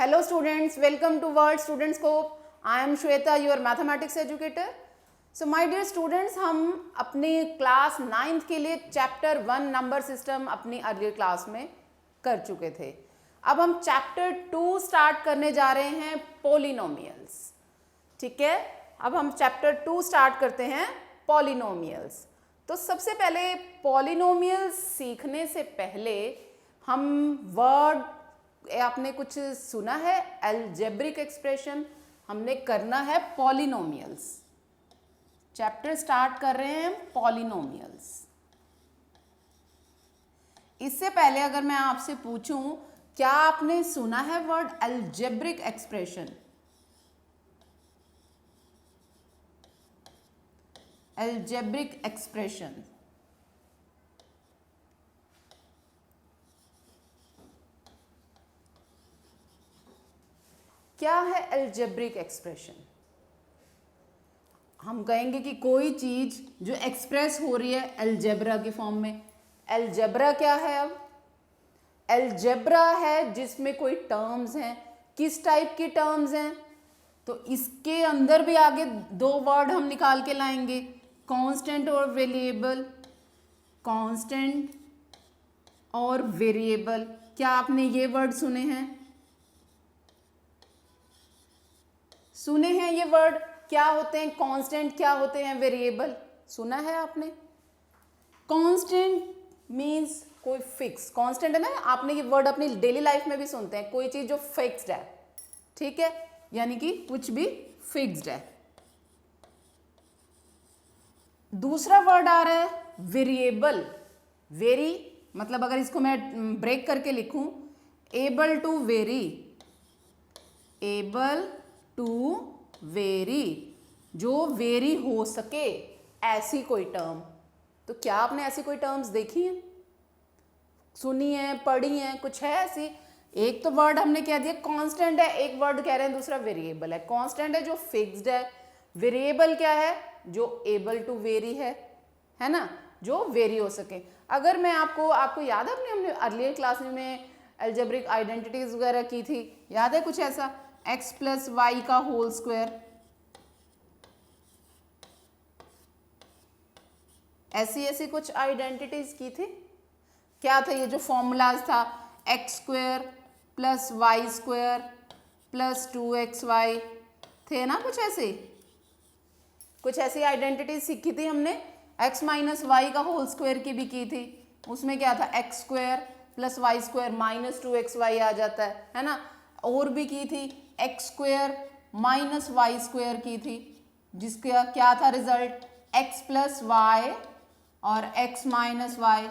Hello students, welcome to World Student Scope. I am Shweta, your mathematics educator. So my dear students, हम अपने class 9th के लिए chapter 1 number system अपनी earlier class में कर चुके थे. अब हम चैप्टर 2 स्टार्ट करने जा रहे हैं पॉलिनोमियल्स. ठीक है, अब हम चैप्टर 2 स्टार्ट करते हैं पॉलिनोमियल्स. तो सबसे पहले पॉलिनोमियल्स सीखने से पहले हम वर्ड, आपने कुछ सुना है अलजेब्रिक एक्सप्रेशन, हमने करना है पॉलिनोमियल्स. चैप्टर स्टार्ट कर रहे हैं पॉलिनोमियल्स. इससे पहले अगर मैं आपसे पूछूं, क्या आपने सुना है word algebraic expression? Algebraic expression क्या है? अलजेब्रिक एक्सप्रेशन, हम कहेंगे कि कोई चीज जो एक्सप्रेस हो रही है अलजेब्रा की फॉर्म में. अलजेब्रा क्या है? अब अलजेब्रा है जिसमें कोई टर्म्स हैं. किस टाइप की टर्म्स हैं? तो इसके अंदर भी आगे दो वर्ड हम निकाल के लाएंगे, कांस्टेंट और वेरिएबल. कांस्टेंट और वेरिएबल, क्या आपने ये वर्ड सुने हैं? सुने हैं ये वर्ड? क्या होते हैं कांस्टेंट, क्या होते हैं वेरिएबल? सुना है आपने? कांस्टेंट मींस कोई फिक्स. कांस्टेंट है ना, आपने ये वर्ड अपनी डेली लाइफ में भी सुनते हैं, कोई चीज जो फिक्स्ड है. ठीक है, यानी कि कुछ भी फिक्स्ड है. दूसरा वर्ड आ रहा है वेरिएबल. वेरी मतलब अगर इसको मैं ब्रेक करके लिखूं, able to vary. Able to vary, जो वेरी हो सके, ऐसी कोई टर्म. तो क्या आपने ऐसी कोई टर्म्स देखी हैं, सुनी है, पढ़ी हैं? कुछ है ऐसी? एक तो वर्ड हमने कह दिया कांस्टेंट है, एक वर्ड कह रहे हैं दूसरा वेरिएबल है. कांस्टेंट है जो फिक्स्ड है, वेरिएबल क्या है? जो एबल टू वेरी है ना, जो वेरी हो सके. अगर मैं आपको याद है, हमने अर्लियर क्लास में अलजेब्रिक आइडेंटिटीज वगैरह की थी, याद है कुछ ऐसा? x प्लस वाई का होल स्क्वायर, ऐसी कुछ आइडेंटिटीज की थी. क्या था ये जो फॉर्मूलाज था? X square plus y square plus 2xy थे ना, कुछ ऐसी आइडेंटिटीज सीखी थी हमने. x माइनस वाई का होल स्क्वायर की भी की थी. उसमें क्या था? X square plus y square minus 2xy आ जाता है ना. और भी की थी, x square minus y square की थी, जिसका क्या था रिजल्ट? एक्स प्लस वाई और एक्स माइनस वाई.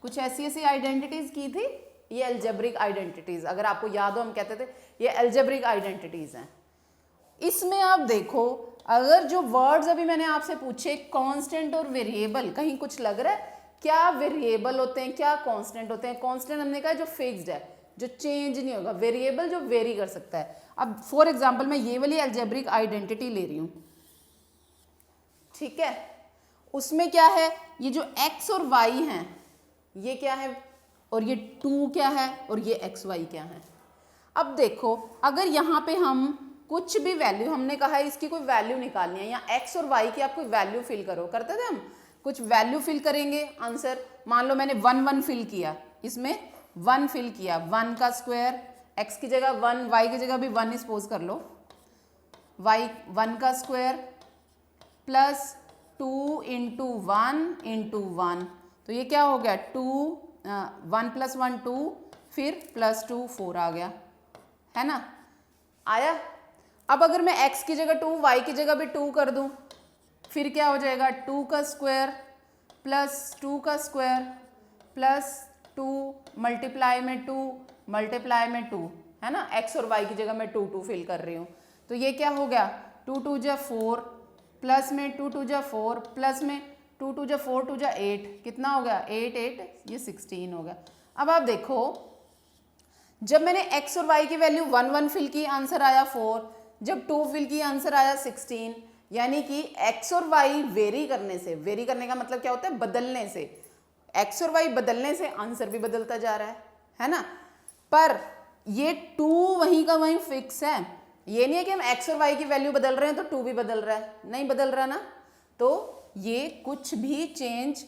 कुछ ऐसी आइडेंटिटीज की थी. ये अलजेब्रिक आइडेंटिटीज, अगर आपको याद हो, हम कहते थे ये अलजेब्रिक आइडेंटिटीज हैं. इसमें आप देखो, अगर जो वर्ड्स अभी मैंने आपसे पूछे कांस्टेंट और वेरिएबल, कहीं कुछ लग रहा है? क्या वेरिएबल होते हैं, क्या कांस्टेंट होते हैं? कांस्टेंट हमने कहा जो फिक्स्ड है, जो चेंज नहीं होगा. वेरिएबल जो वेरी कर सकता है. अब फॉर एग्जांपल मैं ये वाली अलजेब्रिक आइडेंटिटी ले रही हूं, ठीक है. उसमें क्या है? ये जो x और y हैं, ये क्या है? और ये 2 क्या है? और ये xy क्या है? अब देखो, अगर यहाँ पे हम कुछ भी वैल्यू, हमने कहा है इसकी कोई वैल्यू निकालनी है, या x और y की आप कोई वैल्यू फिल करो. करते थे हम, कुछ वैल्यू फिल करेंगे. आंसर मान लो मैंने 1 फिल किया, इसमें 1 फिल किया. 1 का स्क्वायर, x की जगह 1, y की जगह भी 1 सपोज कर लो. y 1 का स्क्वायर प्लस 2 इंटू 1 इंटू 1, तो ये क्या हो गया? 1 प्लस 1 2, फिर प्लस 2 4 आ गया, है ना? आया. अब अगर मैं x की जगह 2, y की जगह भी 2 कर दूं, फिर क्या हो जाएगा? 2 का स्क्वायर प्लस 2 का स्क्वायर प्लस 2 मल्टीप्लाई में 2 मल्टीप्लाई में 2, है ना. x और y की जगह मैं 2 फिल कर रही हूँ. तो ये क्या हो गया? 2 2 जा 4 प्लस में 2 2 जा 4 प्लस में 2 2 जा 4 2 जा 8, कितना हो गया? 8 8, ये 16 हो गया. अब आप देखो, जब मैंने x और y की वैल्यू 1 1 फिल की, आंसर आया 4. जब 2 फिल की, आंसर आया 16. यानी कि x और y वेरी करने से, वेरी करने का मतलब क्या होता है? बदलने से. x और y बदलने से आंसर भी बदलता जा रहा है ना. पर ये 2 वहीं का वहीं फिक्स है, ये नहीं है कि हम x और y की वैल्यू बदल रहे हैं तो 2 भी बदल रहा है, नहीं बदल रहा ना। तो ये कुछ भी चेंज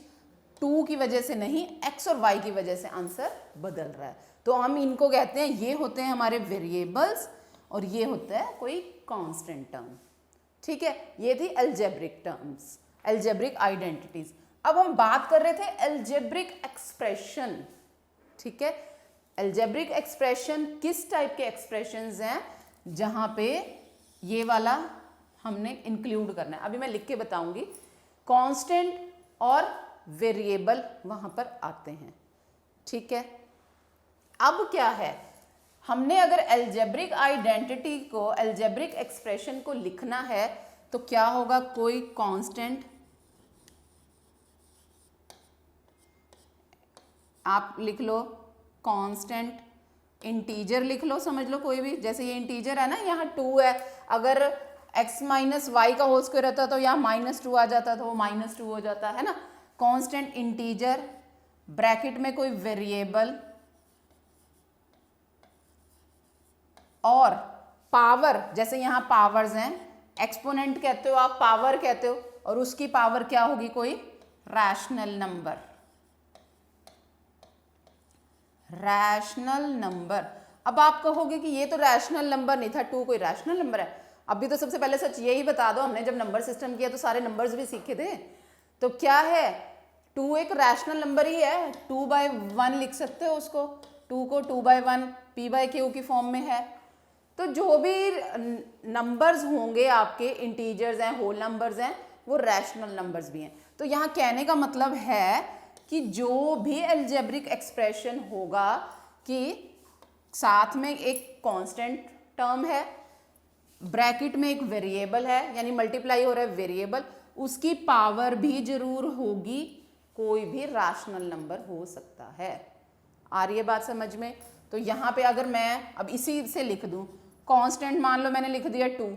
2 की वजह से नहीं, x और y की वजह से आंसर बदल रहा है। तो हम इनको कहते हैं, ये होते हैं हमारे वेरिएबल्स और ये होता है कोई कांस्टेंट टर्म। ठीक है, ये थी अलजेब्रिक टर्म्स, अलजेब्रिक आइडेंटिटीज। अब हम बात कर रहे थे अलजेब्रिक एक्सप्रेशन। ठीक है, अलजेब्रिक एक्सप्रेशन किस टाइप के एक्सप्रेशंस हैं जहां पे ये वाला हमने इंक्लूड करना है। अभी मैं लिख के बताऊंगी। कांस्टेंट और वेरिएबल वहां पर आते हैं। ठीक है, अब क्या है, हमने अगर अलजेब्रिक आइडेंटिटी को, अलजेब्रिक एक्सप्रेशन को लिखना है तो क्या होगा, कोई कांस्टेंट आप लिख लो, कांस्टेंट इंटीजर लिख लो, समझ लो कोई भी, जैसे ये इंटीजर है ना, यहाँ 2 है, अगर x माइनस वाई का होल स्क्वायर रहता तो यहाँ -2 आ जाता, तो वो -2 हो जाता है ना। कांस्टेंट इंटीजर, ब्रैकेट में कोई वेरिएबल, और पावर, जैसे यहाँ पावर्स हैं, एक्सपोनेंट कहते हो आप, पावर कहते हो, और उसकी पावर क्या होगी, कोई रैशनल नंबर, रैशनल नंबर। अब आप कहोगे कि ये तो रैशनल नंबर नहीं था, 2 कोई रैशनल नंबर है। अभी तो सबसे पहले सच यही बता दो, हमने जब नंबर सिस्टम किया तो सारे नंबर्स भी सीखे थे। तो क्या है, 2 एक रैशनल नंबर ही है, 2/1 लिख सकते हो उसको, 2 को 2/1 p/q की फॉर्म में है। तो जो भी नंबर्स होंगे आपके, इंटीजर्स हैं, होल नंबर्स हैं, वो रैशनल नंबर्स भी हैं। तो यहाँ कहने का मतलब है कि जो भी अलजेब्रिक एक्सप्रेशन होगा कि साथ में एक कांस्टेंट टर्म है, ब्रैकेट में एक वेरिएबल है, यानी मल्टीप्लाई हो रहा है वेरिएबल, उसकी पावर भी जरूर होगी, कोई भी रैशनल नंबर हो सकता है। आ रही है बात समझ में। तो यहाँ पे अगर मैं अब इसी से लिख दूं, कांस्टेंट मान लो मैंने लिख दिया 2,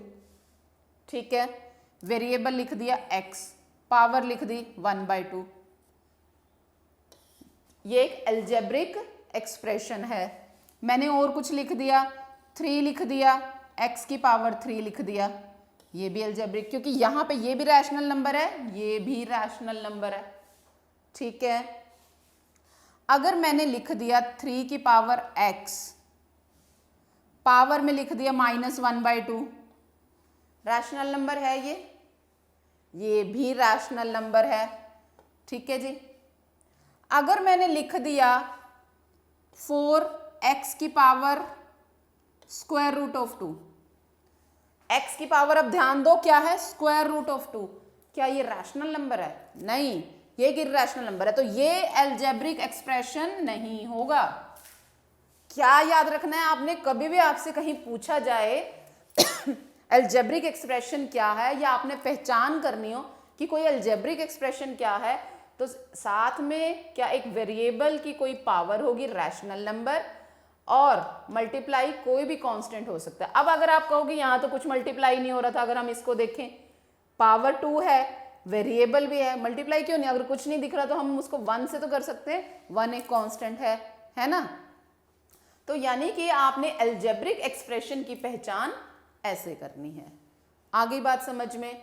ठीक है, वेरिएबल लिख दिया x, पावर लिख दी 1/2, ये एक अलजेब्रिक एक्सप्रेशन है। मैंने और कुछ लिख दिया, 3 लिख दिया, x की पावर 3 लिख दिया, ये भी अलजेब्रिक, क्योंकि यहाँ पे ये भी रैशनल नंबर है, ये भी रैशनल नंबर है। ठीक है, अगर मैंने लिख दिया 3 की पावर x, पावर में लिख दिया -1/2, रैशनल नंबर है ये भी रैशनल नंबर है। ठीक है जी। अगर मैंने लिख दिया 4x की power square root of 2, x की पावर, अब ध्यान दो क्या है, स्क्वायर रूट ऑफ 2, क्या ये रैशनल नंबर है? नहीं, ये एक इरैशनल नंबर है, तो ये अलजेब्रिक एक्सप्रेशन नहीं होगा। क्या याद रखना है आपने, कभी भी आपसे कहीं पूछा जाए अलजेब्रिक एक्सप्रेशन क्या है, या आपने पहचान करनी हो कि कोई अलजेब्रिक एक्सप्रेशन क्या है, तो साथ में क्या एक वेरिएबल की कोई पावर होगी, रैशनल नंबर, और मल्टीप्लाई कोई भी कांस्टेंट हो सकता है। अब अगर आप कहोगे यहाँ तो कुछ मल्टीप्लाई नहीं हो रहा था, अगर हम इसको देखें, पावर 2 है, वेरिएबल भी है, मल्टीप्लाई क्यों नहीं, अगर कुछ नहीं दिख रहा तो हम उसको 1 से तो कर सकते हैं, 1 एक कांस्टेंट है ना। तो यानी कि आपने अलजेब्रिक एक्सप्रेशन की पहचान ऐसे करनी है। आगे बात समझ में।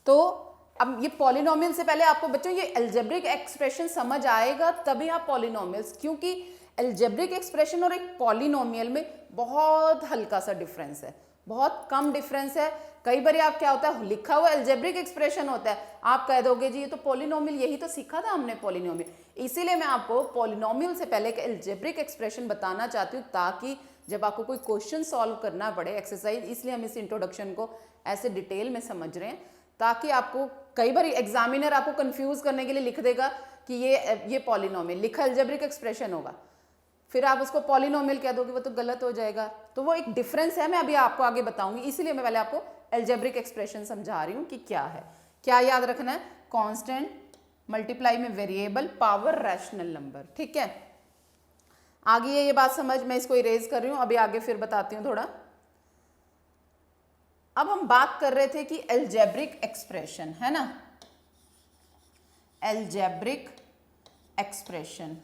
तो अब ये पॉलिनोमियल से पहले आपको बच्चों ये अलजेब्रिक एक्सप्रेशन समझ आएगा तभी आप पॉलिनोमियल्स, क्योंकि अलजेब्रिक एक्सप्रेशन और एक पॉलिनोमियल में बहुत हल्का सा डिफरेंस है, बहुत कम डिफरेंस है। कई बार आप क्या होता है, लिखा हुआ अलजेब्रिक एक्सप्रेशन होता है, आप कह दोगे जी ये तो पॉलिनोमियल, यही तो सीखा था हमने पॉलिनोमियल। इसीलिए मैं आपको पॉलिनोमियल से पहले एक अलजेब्रिक एक्सप्रेशन बताना चाहती हूँ, ताकि जब आपको कोई क्वेश्चन सॉल्व करना पड़े, एक्सरसाइज, इसलिए हम इस इंट्रोडक्शन को ऐसे डिटेल में समझ रहे हैं, ताकि आपको कई बार एग्जामिनर आपको कंफ्यूज करने के लिए लिख देगा कि ये पॉलिनोमियल लिखा अलजेब्रिक एक्सप्रेशन होगा, फिर आप उसको पॉलिनोमियल कह दोगे, वो तो गलत हो जाएगा। तो वो एक डिफरेंस है, मैं अभी आपको आगे बताऊंगी, इसीलिए मैं पहले आपको अलजेब्रिक एक्सप्रेशन समझा रही हूँ कि क्या है। क्या याद रखना है, कांस्टेंट, मल्टीप्लाई में वेरिएबल, पावर रैशनल नंबर। ठीक है, आगे ये बात समझ, मैं इसको इरेज कर रही हूँ, अभी आगे फिर बताती हूँ थोड़ा। अब हम बात कर रहे थे कि अलजेब्रिक एक्सप्रेशन है ना, अलजेब्रिक एक्सप्रेशन,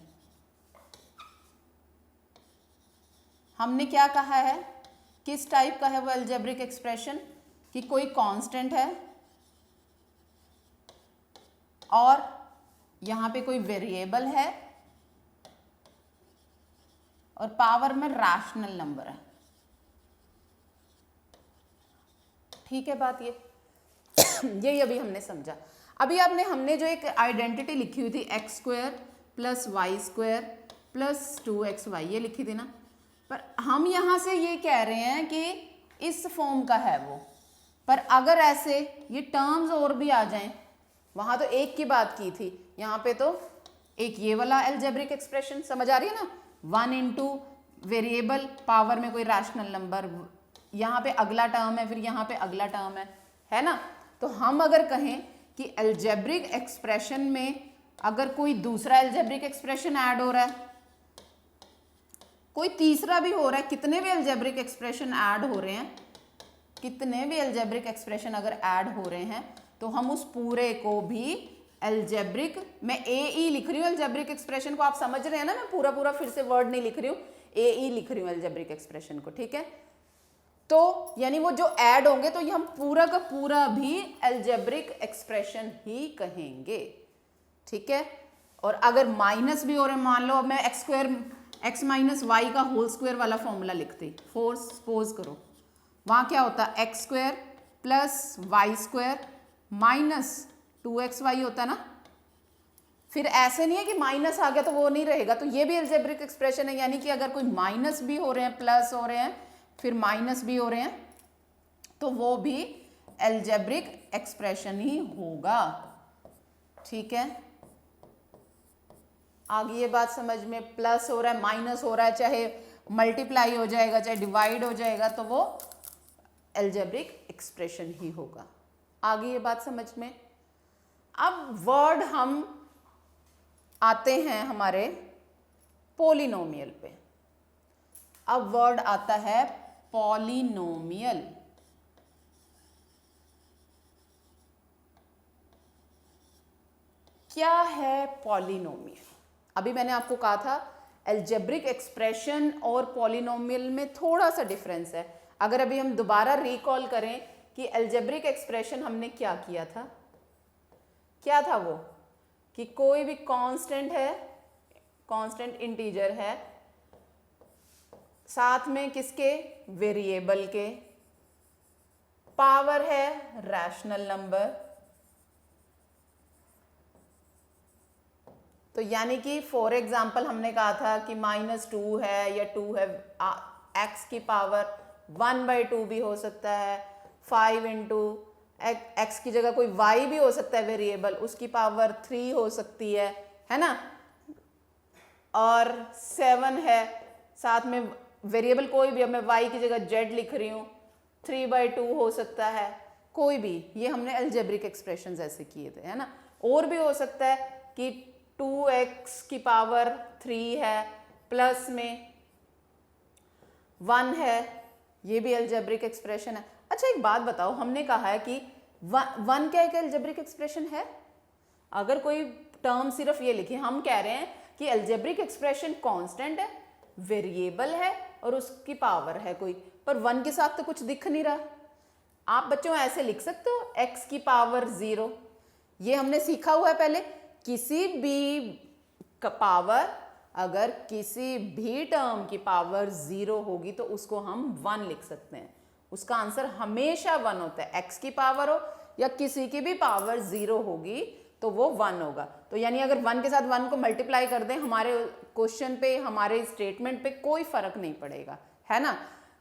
हमने क्या कहा है, किस टाइप का है वो अलजेब्रिक एक्सप्रेशन, कि कोई कांस्टेंट है और यहाँ पे कोई वेरिएबल है और पावर में रैशनल नंबर है। ठीक है बात ये यही अभी हमने समझा। अभी हमने जो एक आइडेंटिटी लिखी हुई थी x square plus y square plus 2xy, ये लिखी थी ना, पर हम यहाँ से ये कह रहे हैं कि इस फॉर्म का है वो, पर अगर ऐसे ये टर्म्स और भी आ जाएं, वहाँ तो एक की बात की थी, यहाँ पे तो एक ये वाला अलजेब्रिक एक्सप्रेशन समझ आ रही है ना, 1 इंटू वेरिएबल पावर में कोई रैशनल नंबर, यहाँ पे अगला टर्म है, फिर यहाँ पे अगला टर्म है ना। तो हम अगर कहें कि अलजेब्रिक एक्सप्रेशन में अगर कोई दूसरा अलजेब्रिक एक्सप्रेशन ऐड हो रहा है, कोई तीसरा भी हो रहा है, कितने भी अलजेब्रिक एक्सप्रेशन ऐड हो रहे हैं, कितने भी अलजेब्रिक एक्सप्रेशन अगर ऐड हो रहे हैं, तो हम उस पूरे को भी अलजेब्रिक, मैं AE लिख रही हूँ अलजेब्रिक एक्सप्रेशन को, आप समझ रहे हैं ना, मैं पूरा पूरा फिर से वर्ड नहीं लिख रही हूँ, AE लिख रही हूँ अलजेब्रिक एक्सप्रेशन को, ठीक है। तो यानी वो जो ऐड होंगे तो ये हम पूरा का पूरा भी अलजेब्रिक एक्सप्रेशन ही कहेंगे, ठीक है। और अगर माइनस भी हो रहे, मान लो अब मैं x square x minus y का होल स्क्वायर वाला फॉर्मूला लिखती, सपोज करो, वहाँ क्या होता है, x square plus y square minus 2xy होता है ना। फिर ऐसे नहीं है कि माइनस आ गया तो वो नहीं रहेगा, तो ये भी अलजेब्रिक एक्सप्रेशन है, यानी कि अगर कोई माइनस भी हो रहे हैं, प्लस हो रहे हैं, फिर माइनस भी हो रहे हैं, तो वो भी अलजेब्रिक एक्सप्रेशन ही होगा, ठीक है। आगे ये बात समझ में, प्लस हो रहा है माइनस हो रहा है, चाहे मल्टीप्लाई हो जाएगा चाहे डिवाइड हो जाएगा, तो वो अलजेब्रिक एक्सप्रेशन ही होगा। आगे ये बात समझ में। अब वर्ड हम आते हैं हमारे पॉलिनोमियल पे। अब वर्ड आता है पॉलिनोमियल। क्या है पॉलिनोमियल? अभी मैंने आपको कहा था अलजेब्रिक एक्सप्रेशन और पॉलिनोमियल में थोड़ा सा डिफरेंस है। अगर अभी हम दोबारा रिकॉल करें कि अलजेब्रिक एक्सप्रेशन हमने क्या किया था, क्या था वो, कि कोई भी कांस्टेंट है, कांस्टेंट इंटीजर है, साथ में किसके, वेरिएबल के, पावर है रैशनल नंबर। तो यानी कि फॉर एग्जाम्पल हमने कहा था कि -2 है या 2 है, एक्स की पावर 1/2 भी हो सकता है, 5 इंटू एक्स की जगह कोई y भी हो सकता है वेरिएबल, उसकी पावर 3 हो सकती है ना। और 7 है, साथ में वेरिएबल कोई भी, अब मैं y की जगह z लिख रही हूँ, 3/2 हो सकता है, कोई भी। ये हमने अलजेब्रिक एक्सप्रेशंस ऐसे किए थे, है ना। और भी हो सकता है कि 2x की पावर 3 है, प्लस में 1 है, ये भी अलजेब्रिक एक्सप्रेशन है। अच्छा एक बात बताओ, हमने कहा है कि 1 क्या एक अलजेब्रिक एक्सप्रेशन है? अगर कोई टर्म सिर्फ ये लिखी, हम कह रहे हैं कि अलजेब्रिक एक्सप्रेशन कांस्टेंट है, वेरिएबल है और उसकी पावर है कोई, पर 1 के साथ तो कुछ दिख नहीं रहा। आप बच्चों ऐसे लिख सकते हो x की पावर 0, ये हमने सीखा हुआ है पहले। किसी भी पावर, अगर किसी भी टर्म की पावर 0 होगी तो उसको हम 1 लिख सकते हैं, उसका आंसर हमेशा 1 होता है। x की पावर हो या किसी की भी पावर 0 होगी तो वो 1 होगा। तो यानी अगर 1 के साथ 1 को मल्टीप्लाई कर दें, हमारे क्वेश्चन पे, हमारे स्टेटमेंट पे कोई फर्क नहीं पड़ेगा, है ना।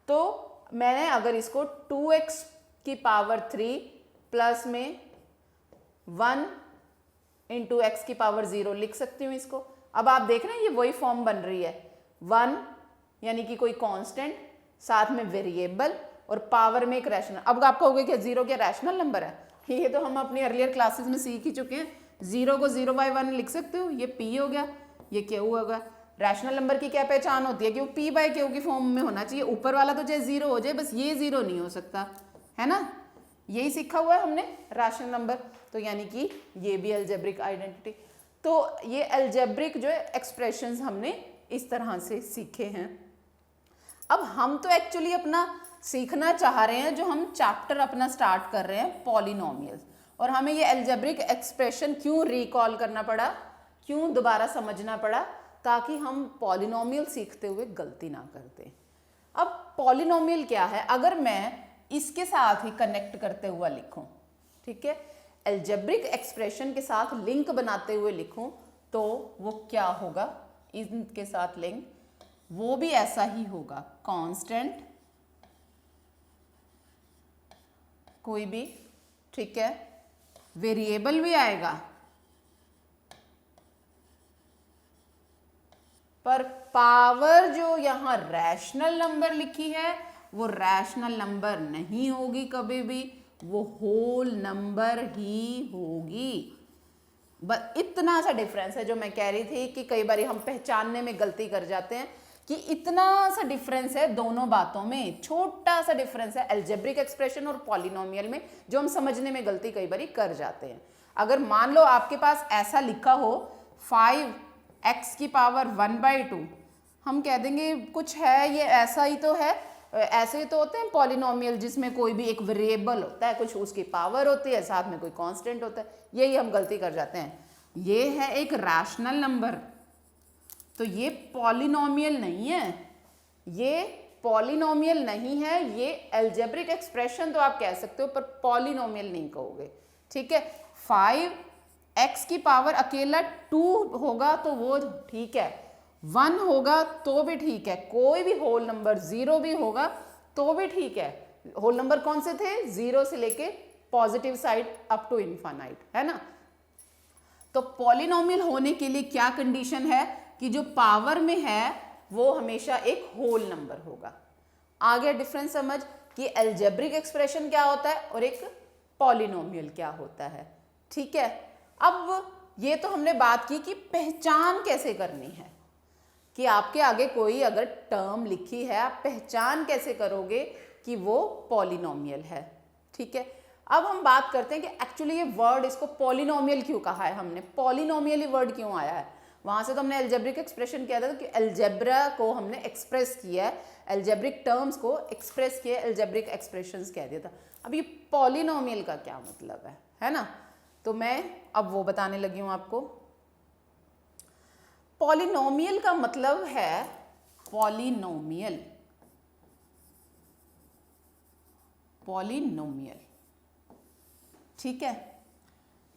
तो मैंने अगर इसको 2x की पावर 3 प्लस में 1 इंटू एक्स की पावर 0 लिख सकती हूँ इसको। अब आप देख रहे हैं ये वही फॉर्म बन रही है, 1 यानी कि कोई कांस्टेंट, साथ में वेरिएबल और पावर में एक रैशनल। अब आप कहोगे कि 0 क्या रैशनल नंबर है? ये तो हम अपनी अर्लियर क्लासेस में सीख ही चुके हैं। 0 को 0/1 लिख सकते हो, ये p हो गया, ये q होगा। रैशनल नंबर की क्या पहचान होती है कि वो p/q की फॉर्म में होना चाहिए, ऊपर वाला तो चाहे 0 हो जाए, बस ये 0 नहीं हो सकता, है ना। यही सीखा हुआ है हमने रैशनल नंबर। तो यानी कि ये भी अलजेब्रिक आइडेंटिटी। तो ये अलजेब्रिक जो है एक्सप्रेशंस हमने इस तरह से सीखे हैं। अब हम तो एक्चुअली अपना सीखना चाह रहे हैं, जो हम चैप्टर अपना स्टार्ट कर रहे हैं पॉलिनोमियल्स, और हमें ये एल्जेब्रिक एक्सप्रेशन क्यों रिकॉल करना पड़ा, क्यों दोबारा समझना पड़ा, ताकि हम पॉलिनोमियल सीखते हुए गलती ना करते। अब पॉलिनोमियल क्या है, अगर मैं इसके साथ ही कनेक्ट करते हुआ लिखूं, ठीक है, एल्जेब्रिक एक्सप्रेशन के साथ लिंक बनाते हुए लिखूं, तो वो क्या होगा, इनके साथ लिंक वो भी ऐसा ही होगा, कांस्टेंट कोई भी, ठीक है, वेरिएबल भी आएगा, पर पावर जो यहां रैशनल नंबर लिखी है वो रैशनल नंबर नहीं होगी कभी भी, वो होल नंबर ही होगी। बस इतना सा डिफरेंस है, जो मैं कह रही थी कि कई बार हम पहचानने में गलती कर जाते हैं कि इतना सा डिफरेंस है दोनों बातों में, छोटा सा डिफरेंस है एल्जेब्रिक एक्सप्रेशन और पॉलिनोमियल में, जो हम समझने में गलती कई बार कर जाते हैं। अगर मान लो आपके पास ऐसा लिखा हो 5x की पावर 1/2, हम कह देंगे कुछ है, ये ऐसा ही तो है, ऐसे ही तो होते हैं पॉलिनोमियल, जिसमें कोई भी एक वेरिएबल होता है, कुछ उसकी पावर होती है, साथ में कोई कांस्टेंट होता है, यही हम गलती कर जाते हैं। ये है एक रैशनल नंबर, तो ये पॉलिनोमियल नहीं है, ये पॉलिनोमियल नहीं है, ये एल्जेब्रिक एक्सप्रेशन तो आप कह सकते हो, पर पॉलिनोमियल नहीं कहोगे, ठीक है। 5x की पावर अकेला 2 होगा तो वो ठीक है, 1 होगा तो भी ठीक है, कोई भी होल नंबर 0 भी होगा तो भी ठीक है। होल नंबर कौन से थे, 0 से लेके positive side up to infinite, है ना। तो पॉलिनोमियल होने के लिए क्या कंडीशन है कि जो पावर में है वो हमेशा एक होल नंबर होगा। आ गया डिफरेंस समझ कि एल्जेब्रिक एक्सप्रेशन क्या होता है और एक पॉलिनोमियल क्या होता है, ठीक है। अब ये तो हमने बात की कि पहचान कैसे करनी है, कि आपके आगे कोई अगर टर्म लिखी है, आप पहचान कैसे करोगे कि वो पॉलिनोमियल है, ठीक है। अब हम बात करते हैं कि एक्चुअली ये वर्ड, इसको पॉलिनोमियल क्यों कहा है हमने, पॉलिनोमियल ही वर्ड क्यों आया है। वहां से तो हमने एल्जेब्रिक एक्सप्रेशन किया था कि एल्जेब्रा को हमने एक्सप्रेस किया है, एल्जेब्रिक टर्म्स को एक्सप्रेस किया, एल्जेब्रिक एक्सप्रेशंस कह दिया था। अब ये पॉलिनोमियल का क्या मतलब है ना, तो मैं अब वो बताने लगी हूं आपको। पॉलिनोमियल का मतलब है, पॉलिनोमियल, पॉलिनोमियल, ठीक है।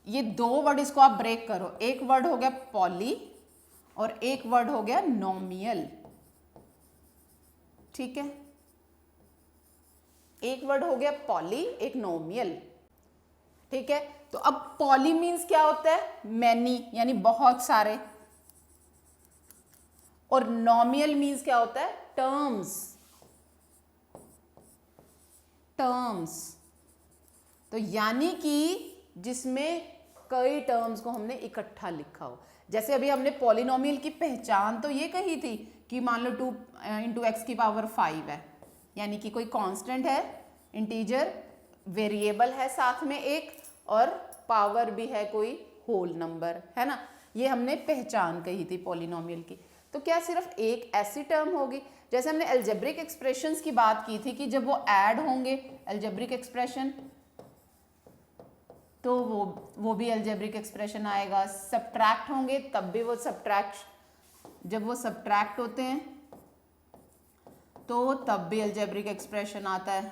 ये दो वर्ड, इसको आप ब्रेक करो, एक वर्ड हो गया पॉली और एक वर्ड हो गया नोमियल, ठीक है। एक वर्ड हो गया पॉली, एक नोमियल, ठीक है। तो अब पॉली मीन्स क्या होता है, मैनी यानी बहुत सारे, और नोमियल मीन्स क्या होता है, टर्म्स, टर्म्स। तो यानी कि जिसमें कई टर्म्स को हमने इकट्ठा लिखा हो। जैसे अभी हमने पॉलिनोमियल की पहचान तो ये कही थी कि मान लो 2 × x की पावर 5 है, यानी कि कोई कांस्टेंट है, इंटीजर, वेरिएबल है साथ में एक, और पावर भी है कोई होल नंबर, है ना। ये हमने पहचान कही थी पॉलिनोमियल की। तो क्या सिर्फ एक ऐसी टर्म होगी, जैसे हमने एल्जेब्रिक एक्सप्रेशंस की बात की थी कि जब वो ऐड होंगे एल्जेब्रिक एक्सप्रेशन, तो वो भी एल्जेब्रिक एक्सप्रेशन आएगा, सब्ट्रैक्ट होंगे तब भी वो सब्ट्रैक्ट, जब वो सब्ट्रैक्ट होते हैं तो तब भी एल्जेब्रिक एक्सप्रेशन आता है,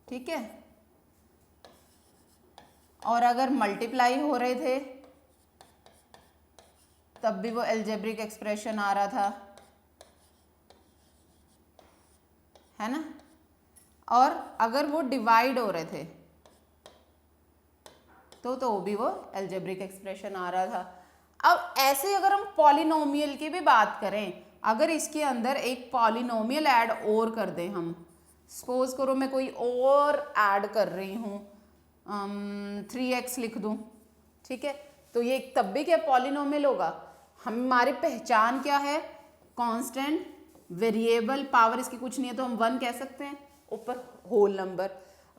ठीक है। और अगर मल्टीप्लाई हो रहे थे तब भी वो एल्जेब्रिक एक्सप्रेशन आ रहा था, है ना। और अगर वो डिवाइड हो रहे थे तो भी वो एल्जेब्रिक एक्सप्रेशन आ रहा था। अब ऐसे अगर हम पॉलिनोमियल की भी बात करें, अगर इसके अंदर एक पॉलिनोमियल ऐड और कर दें हम, सपोज करो मैं कोई और ऐड कर रही हूँ, 3x लिख दूँ, ठीक है, तो ये तब भी क्या पॉलिनोमियल होगा। हमारी पहचान क्या है, कांस्टेंट, वेरिएबल, पावर इसकी कुछ नहीं है तो हम 1 कह सकते हैं, ऊपर होल नंबर।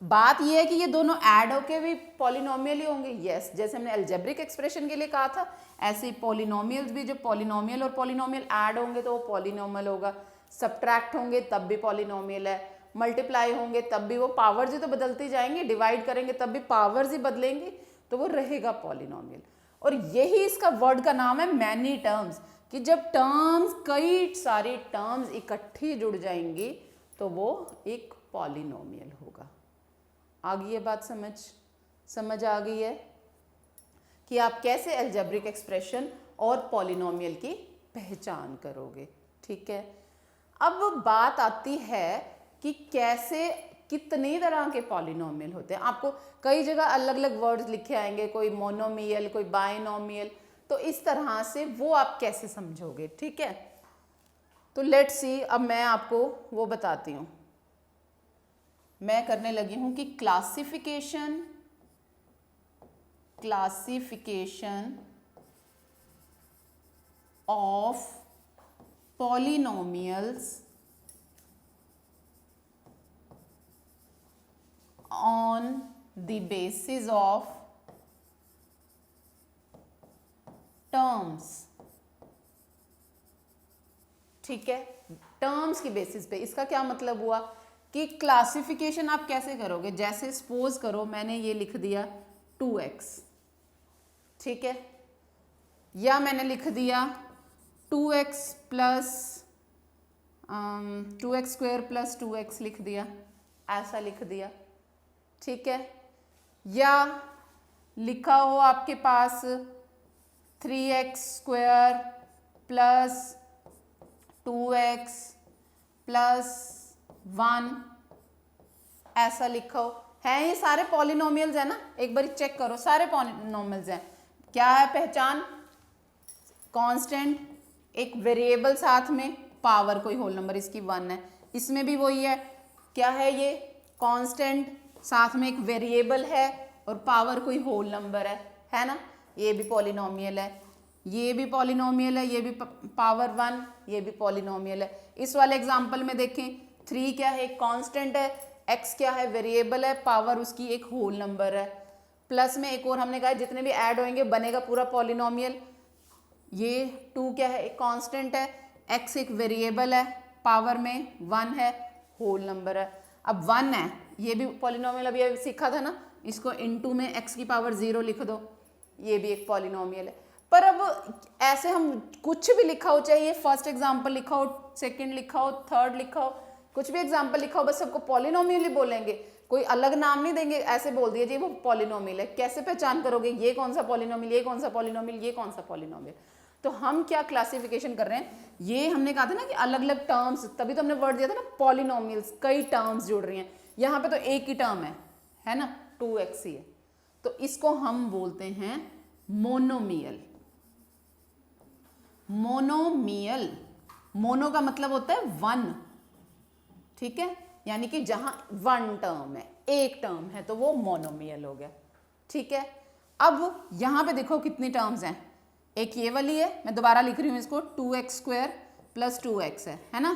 बात यह है कि ये दोनों ऐड होके भी पॉलिनोमियल ही होंगे, यस। जैसे हमने एल्जेब्रिक एक्सप्रेशन के लिए कहा था, ऐसे ही पॉलिनोमियल्स भी, जब पॉलिनोमियल और पॉलिनोमियल ऐड होंगे तो वो पॉलिनोमियल होगा। सब्ट्रैक्ट होंगे तब भी पॉलिनोमियल है, मल्टीप्लाई होंगे तब भी, वो पावर्स ही तो बदलती जाएंगे, डिवाइड करेंगे तब भी पावर्स ही बदलेंगे, तो वो रहेगा पॉलिनोमियल। और यही इसका वर्ड का नाम है मैनी टर्म्स, कि जब टर्म्स, कई सारी टर्म्स इकट्ठी जुड़ जाएंगी तो वो एक पॉलिनोमियल होगा। आ गई है बात समझ आ गई है कि आप कैसे अलजेब्रिक एक्सप्रेशन और पॉलिनोमियल की पहचान करोगे। ठीक है, अब बात आती है कि कैसे, कितने तरह के पॉलिनोमियल होते हैं। आपको कई जगह अलग अलग वर्ड्स लिखे आएंगे, कोई मोनोमियल, कोई बाइनोमियल, तो इस तरह से वो आप कैसे समझोगे। ठीक है, तो लेट्स सी, अब मैं आपको वो बताती हूँ। मैं करने लगी हूँ कि classification of polynomials on the basis of terms। ठीक है, टर्म्स की बेसिस पे। इसका क्या मतलब हुआ कि क्लासिफिकेशन आप कैसे करोगे, जैसे सपोज करो मैंने ये लिख दिया 2x, ठीक है, या मैंने लिख दिया 2x plus 2x square plus 2x लिख दिया, ऐसा लिख दिया। ठीक है, या लिखा हो आपके पास 3x square plus 2x plus 1, ऐसा लिखा हो। है ये सारे पॉलिनोमियल्स है ना, एक बार चेक करो, सारे पॉलिनोमियल्स हैं। क्या है पहचान? कांस्टेंट, एक वेरिएबल साथ में, पावर कोई होल नंबर, इसकी 1 है। इसमें भी वही है, क्या है ये? कांस्टेंट, साथ में एक वेरिएबल है और पावर कोई होल नंबर है ना। ये भी पॉलिनोमियल है, ये भी पॉलिनोमियल है, ये भी पावर 1, ये भी पॉलिनोमियल है। इस वाले एग्जांपल में देखें, 3 क्या है? एक कांस्टेंट है, x क्या है? वेरिएबल है, पावर उसकी एक होल नंबर है। प्लस में एक और हमने कहा जितने भी ऐड होंगे बनेगा पूरा पॉलिनोमियल। ये 2 क्या है? एक कांस्टेंट है, x एक वेरिएबल है, पावर में 1 है, होल नंबर है। अब 1 है, ये भी पॉलिनोमियल अभी सीखा था ना, इसको इनटू में x की पावर 0 लिख दो, ये भी एक पॉलिनोमियल है। पर अब ऐसे हम कुछ भी लिखा हो, चाहे फर्स्ट एग्जांपल लिखा हो, सेकंड लिखा हो, थर्ड लिखा हो, कुछ भी एग्जांपल लिखा हो, बस सबको पॉलिनोमियल ही बोलेंगे, कोई अलग नाम नहीं देंगे, ऐसे बोल दिया जी वो पॉलिनोमियल है। कैसे पहचान करोगे ये कौन सा पॉलिनोमियल, ये कौन सा पॉलिनोमियल, ये कौन सा पॉलिनोमियल? तो हम क्या क्लासिफिकेशन कर रहे हैं, ये हमने कहा था ना कि अलग अलग टर्म्स, तभी तो हमने वर्ड दिया था ना पॉलिनोमियल्स, कई टर्म्स जुड़ रही हैं। यहाँ पे तो एक ही टर्म है ना, 2x ही है, तो इसको हम बोलते हैं मोनोमियल। मोनोमियल, मोनो का मतलब होता है 1, ठीक है, यानी कि जहां 1 टर्म है, एक टर्म है, तो वो मोनोमियल हो गया। ठीक है, अब यहां पे देखो कितनी टर्म्स हैं, एक ये वाली है, मैं दोबारा लिख रही हूं इसको, 2x स्क्वायर प्लस 2x है ना।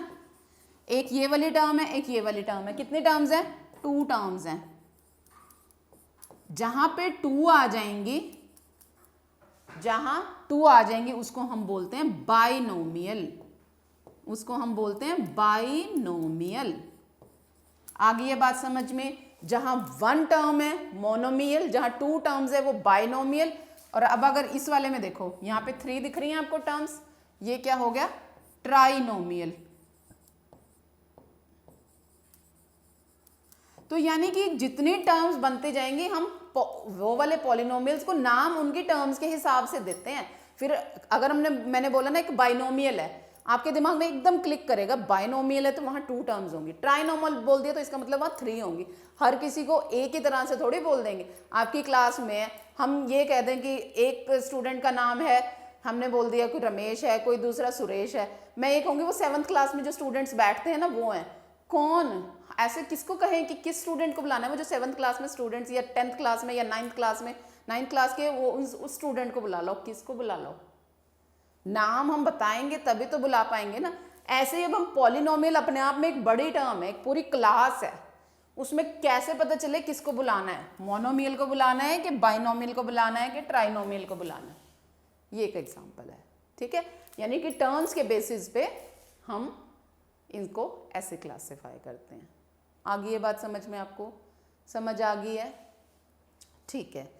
एक ये वाली टर्म है, एक ये वाली टर्म है, कितनी टर्म्स हैं? 2 टर्म्स हैं। जहां पे 2 आ जाएंगी, जहां 2 आ जाएंगी उसको हम बोलते हैं बाइनोमियल, उसको हम बोलते हैं बाइनोमियल। आ गई है बात समझ में? जहां 1 टर्म है मोनोमियल, जहां 2 टर्म्स है वो बाइनोमियल। और अब अगर इस वाले में देखो, यहाँ पे 3 दिख रही हैं आपको टर्म्स, ये क्या हो गया? ट्राइनोमियल। तो यानी कि जितनी टर्म्स बनते जाएंगे हम वो वाले पॉलिनोमियल्स को नाम उनकी टर्म्स के हिसाब से देते हैं। फिर अगर मैंने बोला ना एक बाइनोमियल है, आपके दिमाग में एकदम क्लिक करेगा, बाइनोमियल है तो वहां 2 टर्म्स होंगी, ट्राइनोमियल बोल दिया तो इसका मतलब वहां 3 होंगी। हर किसी को एक ही तरह से थोड़ी बोल देंगे। आपकी क्लास में हम ये कह दें कि एक स्टूडेंट का नाम है, हमने बोल दिया कोई रमेश है, कोई दूसरा सुरेश है, मैं ये कहूँगी वो 7th क्लास में जो स्टूडेंट्स बैठते हैं ना वो हैं। कौन? ऐसे किसको कहें कि किस स्टूडेंट को बुलाना है? वो जो 7th क्लास में स्टूडेंट्स, या 10th क्लास में, या 9th क्लास में, 9th क्लास के वो उस स्टूडेंट को बुला लो। किसको बुला लो? नाम हम बताएंगे तभी तो बुला पाएंगे ना। ऐसे ही अब हम पॉलिनोमियल अपने आप में एक बड़ी टर्म है, एक पूरी क्लास है, उसमें कैसे पता चले किसको बुलाना है? मोनोमियल को बुलाना है कि बाइनोमियल को बुलाना है कि ट्राइनोमियल को बुलाना है? ये एक एग्जांपल है। ठीक है, यानी कि टर्म्स के बेसिस पे हम इनको ऐसे क्लासिफाई करते हैं। आ गई ये बात समझ में? आपको समझ आ गई है? ठीक है,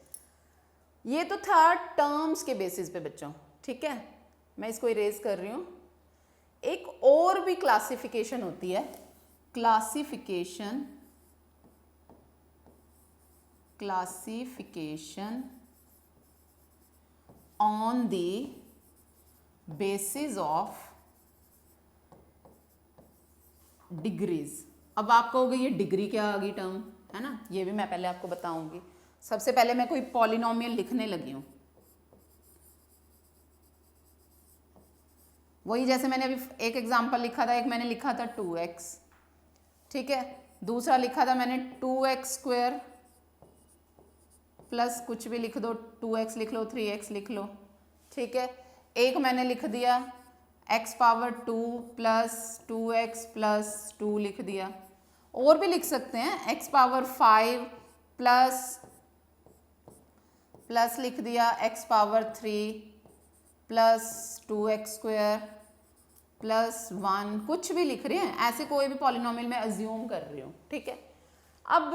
ये तो था टर्म्स के बेसिस पे बच्चों, ठीक है। मैं इसको इरेज कर रही हूँ। एक और भी क्लासिफिकेशन होती है, classification on the basis of degrees. अब आप कहोगे ये डिग्री क्या आ गई टर्म, है ना? ये भी मैं पहले आपको बताऊंगी। सबसे पहले मैं कोई पॉलिनोमियल लिखने लगी हूं। वही जैसे मैंने अभी एक एग्जांपल लिखा था, एक मैंने लिखा था 2x, ठीक है। दूसरा लिखा था मैंने 2x² प्लस कुछ भी लिख दो, 2x लिख लो, 3x लिख लो, ठीक है। एक मैंने लिख दिया x power 2 plus 2x plus 2 लिख दिया। और भी लिख सकते हैं, x पावर 5 प्लस लिख दिया x power 3 plus 2x² plus 1, कुछ भी लिख रहे हैं, ऐसे कोई भी पॉलिनोमियल मैं अज्यूम कर रही हूँ, ठीक है। अब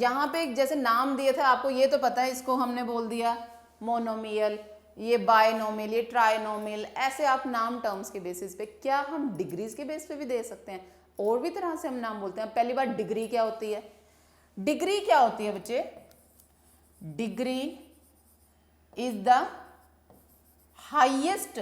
यहाँ पे जैसे नाम दिए थे आपको, ये तो पता है, इसको हमने बोल दिया मोनोमियल, ये बायनोमियल, ये ट्राइनोमियल, ऐसे आप नाम टर्म्स के बेसिस पे। क्या हम डिग्रीज के बेस पे भी दे सकते हैं? और भी तरह से हम नाम बोलते हैं। पहली बात, डिग्री क्या होती है? डिग्री क्या होती है बच्चे? Degree is the highest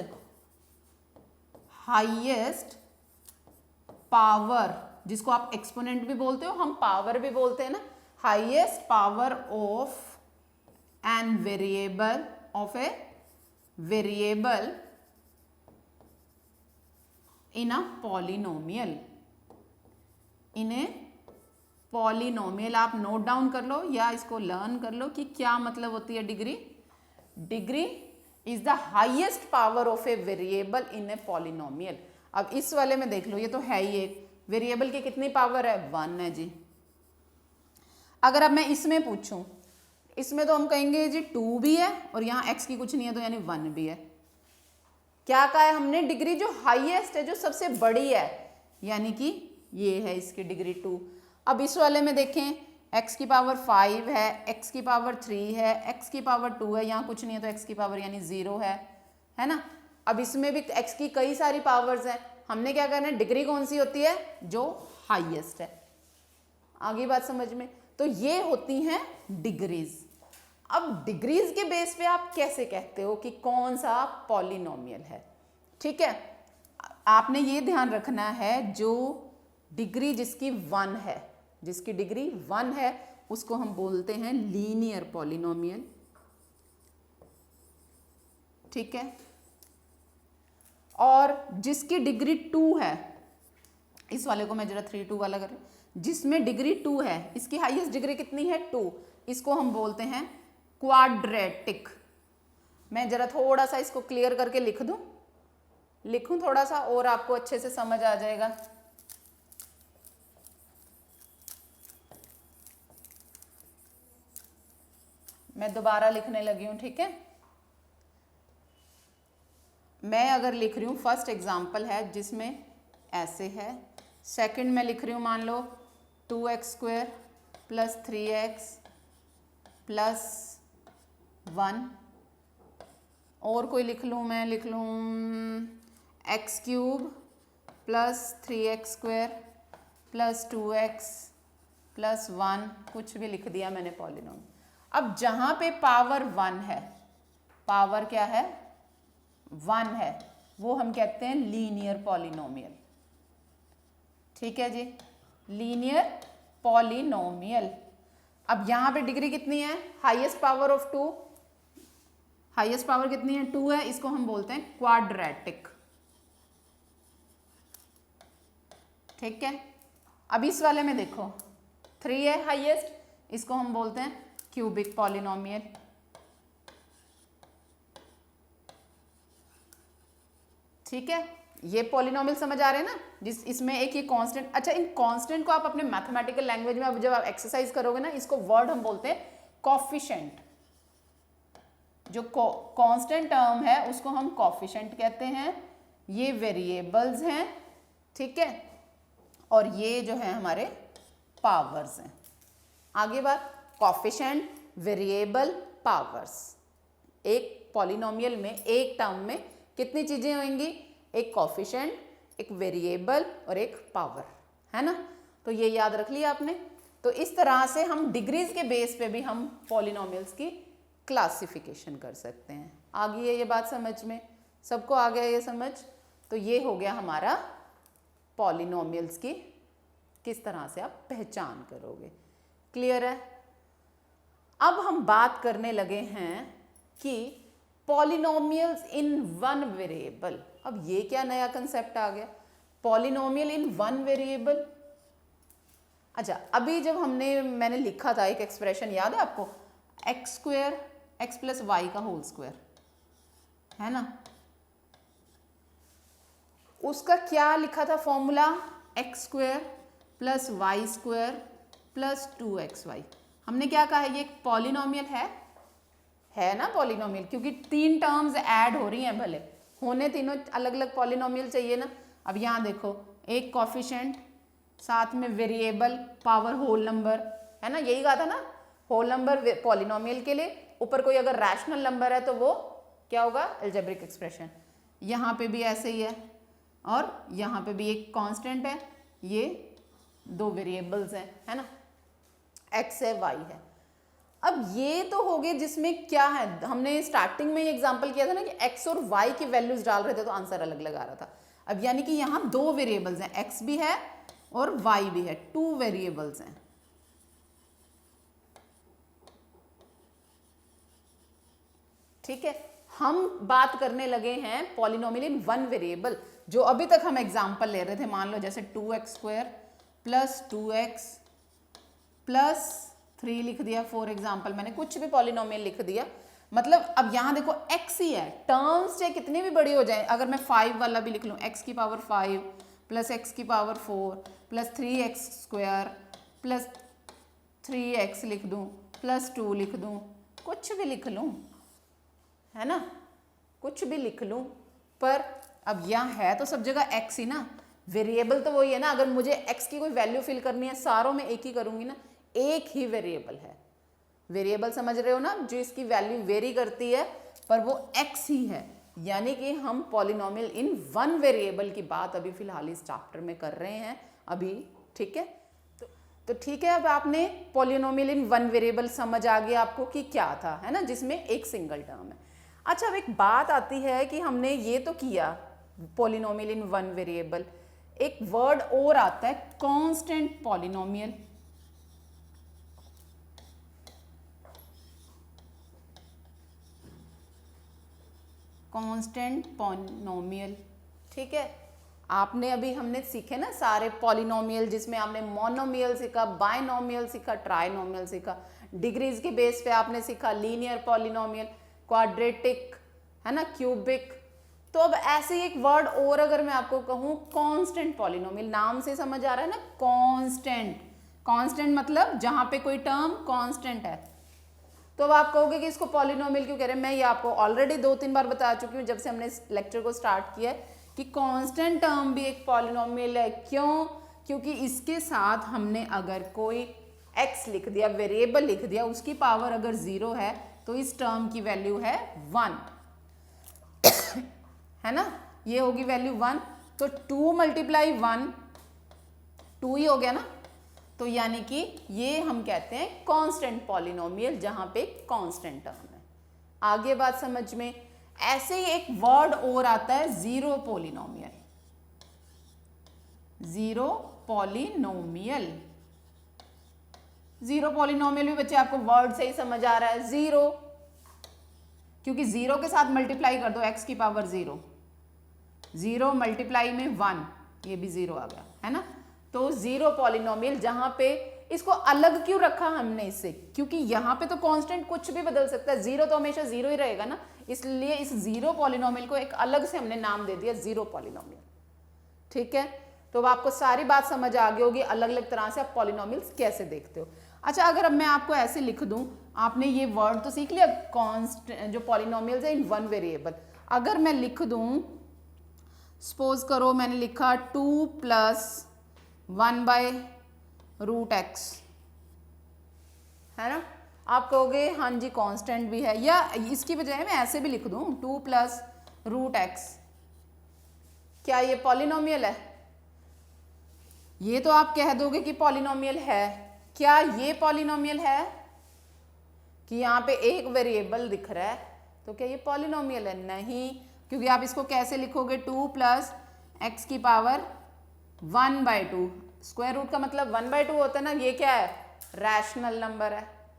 power, जिसको आप एक्सपोनेंट भी बोलते हो, हम पावर भी बोलते हैं ना। Highest power of an variable, of a variable in a polynomial, in a polynomial. आप नोट डाउन कर लो या इसको लर्न कर लो कि क्या मतलब होती है degree. Degree is the highest power of a variable in a polynomial. अब इस वाले में देख लो, ये तो है ही एक वेरिएबल की कितनी पावर है? 1 है जी। अगर अब मैं इसमें पूछूं, इसमें तो हम कहेंगे जी 2 भी है और यहाँ x की कुछ नहीं है, तो यानी 1 भी है। क्या कहा है हमने? डिग्री जो हाईएस्ट है, जो सबसे बड़ी है, यानी कि ये है इसकी डिग्री 2। अब इस वाले में देखें, x की पावर 5 है, x की पावर 3 है, x की पावर 2 है, यहाँ कुछ नहीं है तो x की पावर यानी 0 है ना। अब इसमें भी x की कई सारी पावर्स हैं, हमने क्या करना है? डिग्री कौन सी होती है? जो हाईएस्ट है। आगे बात समझ में? तो ये होती हैं डिग्रीज। अब डिग्रीज के बेस पे आप कैसे कहते हो कि कौन सा पॉलिनोमियल है, ठीक है। आपने ये ध्यान रखना है, जो डिग्री जिसकी 1 है, जिसकी डिग्री 1 है, उसको हम बोलते हैं लीनियर पॉलिनोमियल, ठीक है। और जिसकी डिग्री 2 है, इस वाले को मैं जरा 3 2 वाला करूँ, जिसमें डिग्री 2 है, इसकी हाईएस्ट डिग्री कितनी है? 2। इसको हम बोलते हैं क्वाड्रेटिक। मैं जरा थोड़ा सा इसको क्लियर करके लिखूं थोड़ा सा, और आपको अच्छे से समझ आ जाएगा। मैं दोबारा लिखने लगी हूं, ठीक है। मैं अगर लिख रही हूं, फर्स्ट एग्जांपल है जिसमें ऐसे है, सेकंड में लिख रही हूं, मान लो 2x² प्लस 3x प्लस 1, और कोई लिख लूँ, मैं लिख लूँ x³ plus 3x² plus 2x plus 1, कुछ भी लिख दिया मैंने पॉलिनोमियल। अब जहाँ पे पावर 1 है, पावर क्या है? 1 है, वो हम कहते हैं लीनियर पॉलिनोमियल, ठीक है जी, लीनियर पॉलिनोमियल। अब यहाँ पे डिग्री कितनी है? Highest power of 2, highest power कितनी है? 2 है, इसको हम बोलते हैं क्वाड्रेटिक, ठीक है। अब इस वाले में देखो 3 है हाईएस्ट, इसको हम बोलते हैं क्यूबिक पॉलिनोमियल, ठीक है। ये पॉलिनोमियल समझ आ रहे हैं ना, जिस इसमें एक ये कांस्टेंट। अच्छा, इन कांस्टेंट को आप अपने मैथमेटिकल लैंग्वेज में अब जब आप एक्सरसाइज करोगे ना, इसको वर्ड हम बोलते हैं कोफिशिएंट। जो कांस्टेंट टर्म है उसको हम कोफिशिएंट कहते हैं। ये वेरिएबल्स हैं, ठीक है। और ये जो है हमारे पावर्स हैं। आगे बात, कोफिशिएंट, वेरिएबल, पावर्स। एक पॉलिनोमियल में, एक टर्म में कितनी चीजें होंगी? एक कोफिशिएंट, एक वेरिएबल और एक पावर, है ना। तो ये याद रख लिया आपने। तो इस तरह से हम डिग्रीज के बेस पे भी हम पॉलिनोमियल्स की क्लासिफिकेशन कर सकते हैं। आ गई है ये बात समझ में? सबको आ गया ये समझ? तो ये हो गया हमारा पॉलिनोमियल्स की किस तरह से आप पहचान करोगे। क्लियर है? अब हम बात करने लगे हैं कि पॉलिनोमियल्स इन वन वेरिएबल। अब ये क्या नया कंसेप्ट आ गया, पॉलिनोमियल इन वन वेरिएबल। अच्छा, अभी जब मैंने लिखा था एक एक्सप्रेशन, याद है आपको, x square x plus y का होल स्क्वायर, है ना। उसका क्या लिखा था formula? X square plus y square plus 2xy। हमने क्या कहा है, ये एक पॉलिनोमियल है ना पॉलिनोमियल, क्योंकि तीन टर्म्स ऐड हो रही हैं, भले होने तीनों अलग अलग पॉलिनोमियल चाहिए ना। अब यहाँ देखो, एक कोफिशिएंट, साथ में वेरिएबल, पावर, होल नंबर, है ना। यही कहा था ना, होल नंबर पॉलिनोमियल के लिए, ऊपर कोई अगर रैशनल नंबर है तो वो क्या होगा? Algebraic expression. यहाँ पे भी ऐसे ही है, और यहाँ पे भी एक कांस्टेंट है, ये दो वेरिएबल्स हैं, है ना, एक्स है वाई है। अब ये तो हो गए जिसमें क्या है, हमने स्टार्टिंग में एग्जांपल किया था ना कि एक्स और वाई की वैल्यूज डाल रहे थे तो आंसर अलग अलग आ रहा था। अब यानी कि यहाँ दो वेरिएबल्स हैं, एक्स भी है और वाई भी है, टू वेरिएबल्स हैं। ठीक है, हम बात करने लगे हैं पॉलिनोमियल इन वन वेरिएबल। जो अभी तक हम एग्जांपल ले रहे थे, मान लो जैसे 2x square plus 2x plus 3 लिख दिया, फॉर एग्जांपल मैंने कुछ भी पॉलिनोमियल लिख दिया। मतलब अब यहाँ देखो x ही है, टर्म्स चाहे कितनी भी बड़ी हो जाए, अगर मैं 5 वाला भी लिख लूँ, x की पावर 5 प्लस x की power 4 plus 3x square plus 3x लिख दूँ प्लस 2 लिख दूँ, कुछ भी लिख लूँ, है ना, कुछ भी लिख लूँ, पर अब यहाँ है तो सब जगह x ही ना, वेरिएबल तो वही है ना। अगर मुझे x की कोई वैल्यू फिल करनी है, सारों में एक ही करूँगी ना, एक ही वेरिएबल है। वेरिएबल समझ रहे हो ना, जो इसकी वैल्यू वेरी करती है पर वो x ही है। यानी कि हम पॉलिनोमियल इन वन वेरिएबल की बात अभी फिलहाल इस चैप्टर में कर रहे हैं अभी। ठीक है, तो ठीक है, अब आपने पॉलिनोमियल इन वन वेरिएबल समझ आ गया आपको कि क्या था, है ना, जिसमें एक सिंगल टर्म है। अच्छा, अब एक बात आती है कि हमने ये तो किया पॉलिनोमियल इन वन वेरिएबल, एक वर्ड और आता है कांस्टेंट पॉलिनोमियल। कांस्टेंट पॉलिनोमियल, ठीक है। आपने अभी हमने सीखे ना सारे पॉलिनोमियल, जिसमें आपने मोनोमियल सीखा, बायनोमियल सीखा, ट्राइनोमियल सीखा। डिग्रीज के बेस पे आपने सीखा लीनियर पॉलिनोमियल, क्वाड्रेटिक, है ना, क्यूबिक। तो अब ऐसे ही एक वर्ड और अगर मैं आपको कहूँ कांस्टेंट पॉलिनोमियल, नाम से समझ आ रहा है ना, कांस्टेंट। कांस्टेंट मतलब जहां पे कोई टर्म कांस्टेंट है। तो अब आप कहोगे कि इसको पॉलिनोमियल क्यों कह रहे हैं। मैं ये आपको ऑलरेडी 2-3 बार बता चुकी हूँ जब से हमने इस लेक्चर को स्टार्ट किया है कि कांस्टेंट टर्म भी एक पॉलिनोमियल है। क्यों? क्योंकि इसके साथ हमने अगर कोई x लिख दिया, वेरिएबल लिख दिया, उसकी पावर अगर 0 है तो इस टर्म की वैल्यू है 1 है ना, ये होगी वैल्यू 1। तो 2 × 1 2 ही हो गया ना। तो यानी कि ये हम कहते हैं कांस्टेंट पॉलिनोमियल, जहां पे कांस्टेंट टर्म है। आगे बात समझ में। ऐसे ही एक वर्ड और आता है zero polynomial. Zero polynomial, zero polynomial भी बच्चे आपको वर्ड से ही समझ आ रहा है, जीरो, क्योंकि जीरो के साथ मल्टीप्लाई कर दो x की पावर 0, 0 मल्टीप्लाई में 1, ये भी 0 आ गया, है ना। तो जीरो पॉलिनोमियल, जहां पे इसको अलग क्यों रखा हमने इससे, क्योंकि यहाँ पे तो कांस्टेंट कुछ भी बदल सकता है, जीरो तो हमेशा जीरो ही रहेगा ना, इसलिए इस जीरो पॉलिनोमियल को एक अलग से हमने नाम दे दिया जीरो पॉलिनोमियल। ठीक है, तो अब आपको सारी बात समझ आ गई होगी अलग अलग तरह से आप पॉलिनोमियल्स कैसे देखते हो। अच्छा, अगर अब मैं आपको ऐसे लिख दूं, आपने ये वर्ड तो सीख लिया कांस्टेंट, जो पॉलिनोमियल्स है इन वन वेरिएबल। अगर मैं लिख दूं, सपोज करो मैंने लिखा 2 + 1/√x, है ना। आप कहोगे हाँ जी कांस्टेंट भी है, या इसकी बजाय मैं ऐसे भी लिख दूं 2+√x। क्या ये पॉलिनोमियल है? ये तो आप कह दोगे कि पॉलिनोमियल है। क्या ये पॉलिनोमियल है कि यहाँ पे एक वेरिएबल दिख रहा है, तो क्या ये पॉलिनोमियल है? नहीं, क्योंकि आप इसको कैसे लिखोगे 2+x⁻1/2। स्क्वायर रूट का मतलब 1/2 होता है ना। ये क्या है? रैशनल नंबर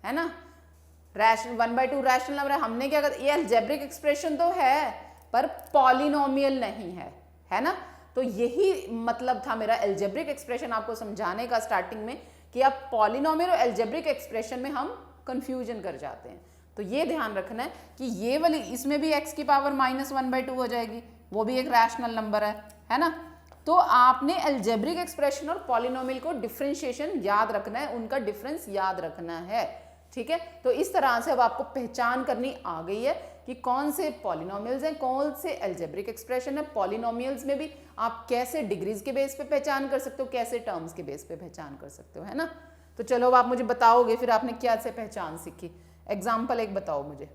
है ना। 1/2 रैशनल नंबर है। हमने क्या कर, ये अलजेब्रिक एक्सप्रेशन तो है पर पॉलिनोमियल नहीं है ना। तो यही मतलब था मेरा अलजेब्रिक एक्सप्रेशन आपको समझाने का स्टार्टिंग में, कि आप पॉलिनोमियल और अलजेब्रिक एक्सप्रेशन में हम कंफ्यूजन कर जाते हैं। तो ये ध्यान रखना है कि ये वाली, इसमें भी x⁻⁻1/2 हो जाएगी, वो भी एक रैशनल नंबर है ना। तो आपने अलजेब्रिक एक्सप्रेशन और पॉलिनोमियल को डिफरेंशिएशन याद रखना है, उनका डिफरेंस याद रखना है, ठीक है। तो इस तरह से अब आपको पहचान करनी आ गई है कि कौन से पॉलिनोमियल्स हैं, कौन से अलजेब्रिक एक्सप्रेशन है। पॉलिनोमियल्स में भी आप कैसे डिग्रीज के बेस पे पहचान कर सकते हो, कैसे टर्म्स के बेस पे पहचान कर सकते हो, है ना। तो चलो अब आप मुझे बताओगे फिर आपने क्या से पहचान सीखी। एग्जाम्पल एक बताओ मुझे।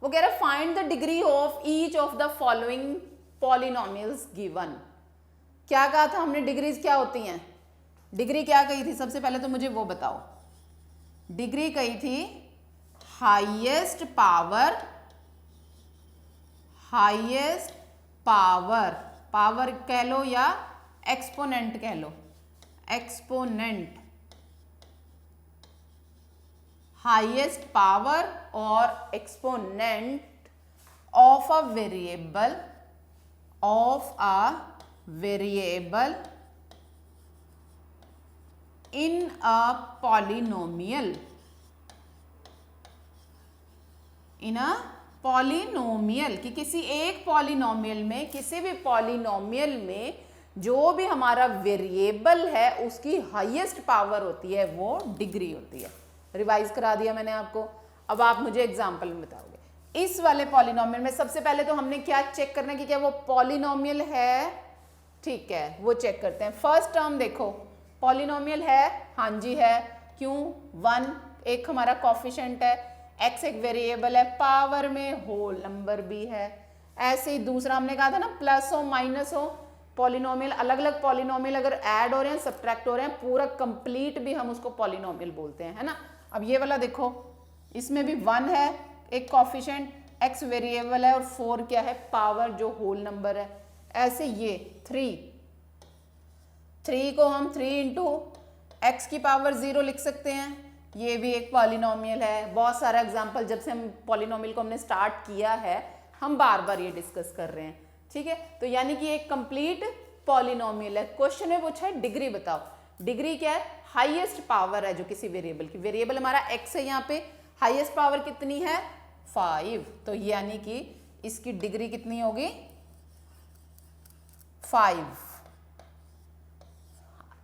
वो कह रहा है find the degree of each of the following polynomials given. क्या कहा था हमने, डिग्रीज क्या होती हैं? डिग्री क्या कही थी? सबसे पहले तो मुझे वो बताओ। डिग्री कही थी हाईएस्ट पावर, पावर कह लो या एक्सपोनेंट कह लो, एक्सपोनेंट, हाईएस्ट पावर और exponent of a variable in a polynomial, कि किसी एक पॉलिनोमियल में, किसी भी पॉलिनोमियल में जो भी हमारा वेरिएबल है उसकी हाईएस्ट पावर होती है, वो डिग्री होती है। रिवाइज करा दिया मैंने आपको। अब आप मुझे एग्जांपल में बताओगे। इस वाले पॉलिनोमियल में सबसे पहले तो हमने क्या चेक करना है कि क्या वो पॉलिनोमियल है, ठीक है, वो चेक करते हैं। फर्स्ट टर्म देखो, पॉलिनोमियल है, हाँ जी है। क्यों? 1 एक हमारा कॉफिशिएंट है, x एक वेरिएबल है, पावर में होल नंबर भी है। ऐसे ही दूसरा हमने कहा था ना, प्लस हो माइनस हो, पॉलिनोमियल, अलग अलग पॉलिनोमियल अगर ऐड हो रहे हैं, सब्ट्रैक्ट हो रहे हैं, पूरा कंप्लीट भी हम उसको पॉलिनोमियल बोलते हैं, है ना। अब ये वाला देखो, इसमें भी 1 है एक कॉफिशिएंट, x वेरिएबल है और 4 क्या है? पावर, जो होल नंबर है। ऐसे ये 3 को हम 3 इंटू एक्स की पावर 0 लिख सकते हैं, ये भी एक पॉलिनोमियल है। बहुत सारा एग्जाम्पल, जब से हम पॉलिनोमियल को हमने स्टार्ट किया है हम बार बार ये डिस्कस कर रहे हैं, ठीक है। तो यानी कि एक कंप्लीट पॉलिनोमियल है। क्वेश्चन में पूछा है डिग्री बताओ। डिग्री क्या है? हाईएस्ट पावर है जो किसी वेरिएबल की, वेरिएबल हमारा x है, यहाँ पे हाईएस्ट पावर कितनी है? 5। तो यानी कि इसकी डिग्री कितनी होगी? 5।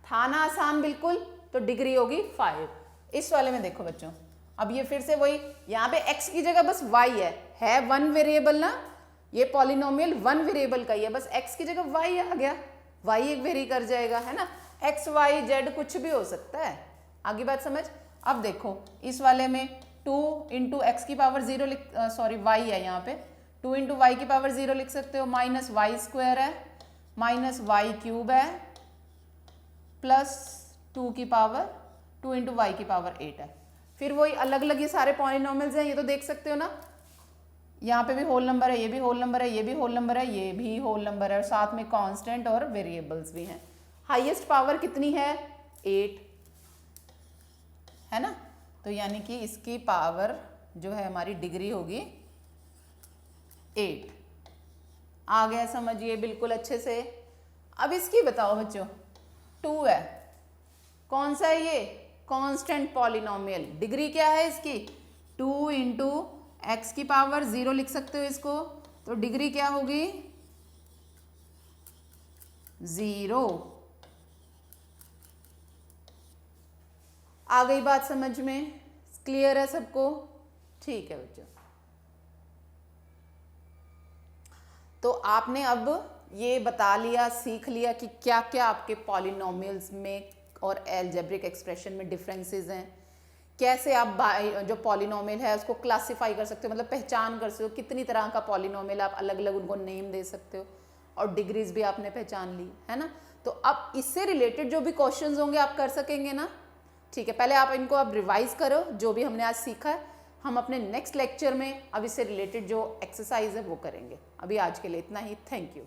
था ना आसान बिल्कुल, तो डिग्री होगी 5। इस वाले में देखो बच्चों, अब ये फिर से वही, यहाँ पे x की जगह बस y है 1 वेरिएबल ना, ये पॉलिनोमियल 1 वेरिएबल का ही है, बस x की जगह y आ गया, y एक वेरी कर जाएगा, है ना। x y z कुछ भी हो सकता है। आगे बात समझ। अब देखो इस वाले में 2 इंटू एक्स की पावर 0 लिख, सॉरी y है यहाँ पे, 2 इंटू वाई की पावर 0 लिख सकते हो, माइनस वाई स्क्वायर है, माइनस वाई क्यूब है, प्लस 2 की पावर 2 इंटू वाई की पावर 8 है। फिर वही अलग अलग ये सारे पॉलिनोमियल्स हैं, ये तो देख सकते हो ना, यहाँ पे भी होल नंबर है, ये भी होल नंबर है, ये भी होल नंबर है, ये भी होल नंबर है, और साथ में कांस्टेंट और वेरिएबल्स भी हैं। हाईएस्ट पावर कितनी है? 8, है ना। तो यानी कि इसकी पावर जो है हमारी डिग्री होगी 8। आ गया समझिए बिल्कुल अच्छे से। अब इसकी बताओ बच्चों, 2 है, कौन सा है ये? Constant polynomial. डिग्री क्या है इसकी? 2 इंटू एक्स की पावर 0 लिख सकते हो इसको, तो डिग्री क्या होगी? 0। आ गई बात समझ में? क्लियर है सबको? ठीक है बच्चों। तो आपने अब ये बता लिया, सीख लिया कि क्या क्या आपके पॉलिनोमियल्स में और एल्जेब्रिक एक्सप्रेशन में डिफरेंसेस हैं, कैसे आप जो पॉलिनोमियल है उसको क्लासिफाई कर सकते हो, मतलब पहचान कर सकते हो कितनी तरह का पॉलिनोमियल, आप अलग अलग उनको नेम दे सकते हो, और डिग्रीज भी आपने पहचान ली है ना। तो अब इससे रिलेटेड जो भी क्वेश्चंस होंगे आप कर सकेंगे ना। ठीक है, पहले आप इनको अब रिवाइज करो जो भी हमने आज सीखा है। हम अपने नेक्स्ट लेक्चर में अब इससे रिलेटेड जो एक्सरसाइज है वो करेंगे। अभी आज के लिए इतना ही। Thank you.